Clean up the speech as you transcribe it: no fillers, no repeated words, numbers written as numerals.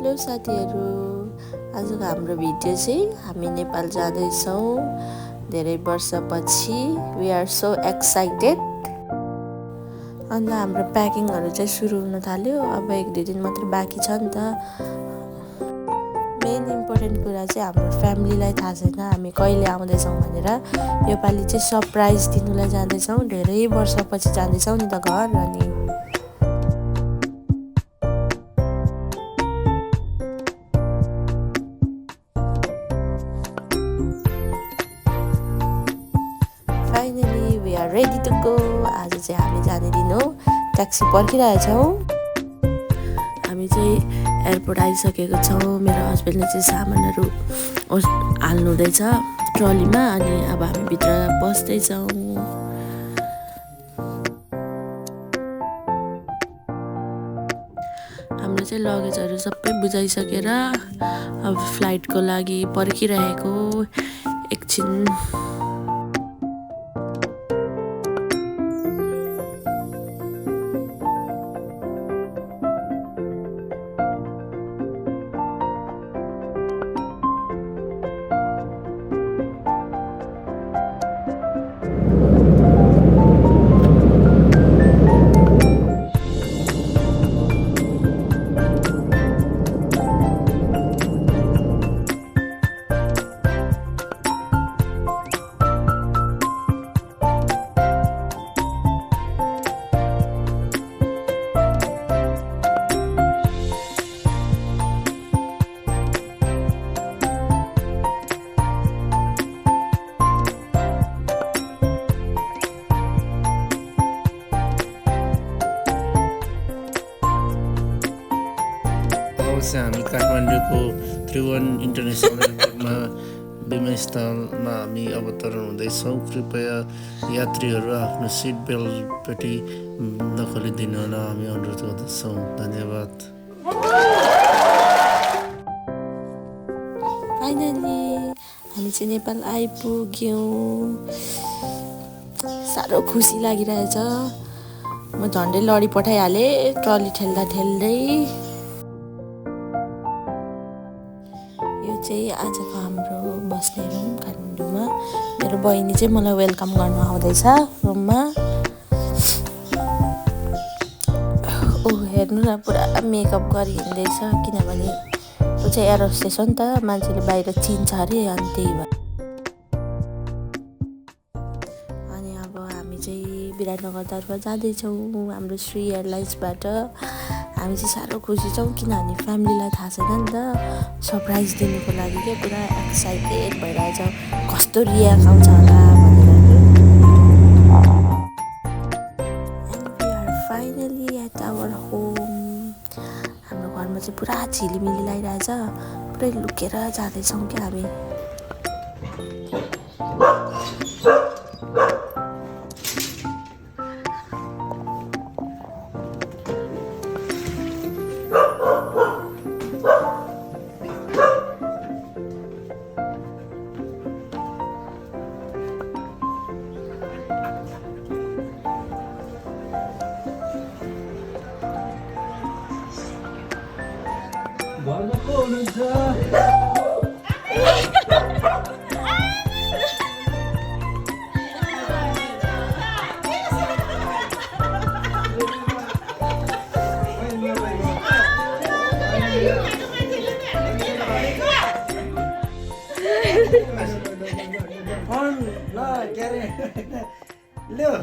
Hello साथीहरू, आजको हाम्रो भिडियो चाहिँ हामी नेपाल जाँदैछौँ धेरै वर्षपछि। We are so excited. अन्त हाम्रो प्याकिङहरू चाहिँ सुरु हुन थाल्यो। अब 1-2 दिन मात्र बाँकी छ नि त। मेन इम्पोर्टेन्ट कुरा चाहिँ हाम्रो फ्यामिलीलाई थाहा छैन हामी कहिले आउँदैछौँ भनेर। योपालि चाहिँ सरप्राइज दिनुलाई जाँदैछौँ। धेरै वर्षपछि जाँदैछौँ नि त घर। अनि finally we are ready to go. आज चाहिँ हामी जाने दिन हो। ट्याक्सी पर्खिरहेछौँ। हामी चाहिँ एयरपोर्ट आइसकेको छौँ। मेरो हस्बेन्डले चाहिँ सामानहरू हाल्नु हुँदैछ ट्रलीमा। अनि अब हामी भित्र पस्दैछौँ। हाम्रो चाहिँ लगेजहरू सबै बुझाइसकेर अब फ्लाइटको लागि पर्खिरहेको एकछिन। हामी काठमाडौँको त्रिभुवन इन्टरनेसनल एयरपोर्टमा विमानस्थलमा हामी अवतरण हुँदैछौँ। कृपया यात्रीहरू आफ्नो सिट बेल्टपट्टि नखोलिदिनु होला हामी अनुरोध गर्दछौँ। धन्यवाद। फाइनली हामी चाहिँ नेपाल आइपुग्यौँ। साह्रो खुसी लागिरहेछ। म झन्डै लडी पठाइहालेँ ट्रली ठेल्दा ठेल्दै। यो चाहिँ आजको हाम्रो बस्ने रुम काठमाडौँमा। मेरो बहिनी चाहिँ मलाई वेलकम गर्न आउँदैछ रुममा। हेर्नु न पुरा मेकअप गरी हिँड्दैछ किनभने ऊ चाहिँ एयर होस्टेस हो नि त। मान्छेले बाहिर चिन्छ अरे अनि त्यही भएर। अनि अब हामी चाहिँ विराटनगरतर्फ जाँदैछौँ हाम्रो श्री एयरलाइन्सबाट। हामी चाहिँ साह्रो खुसी छौँ किनभने फ्यामिलीलाई थाहा छैन नि त। सरप्राइज दिनुको लागि क्या पुरा एक्साइटेड भइरहेछ कस्तो रियाक्ट आउँछ होला भनेर। And we are finally at our home. हाम्रो घरमा चाहिँ पुरा झिलिमिली लागिरहेछ। पुरै लुकेर जाँदैछौँ क्या हामी। घरमा को हुनुहुन्छ? फोन ल के अरे ल्याऊ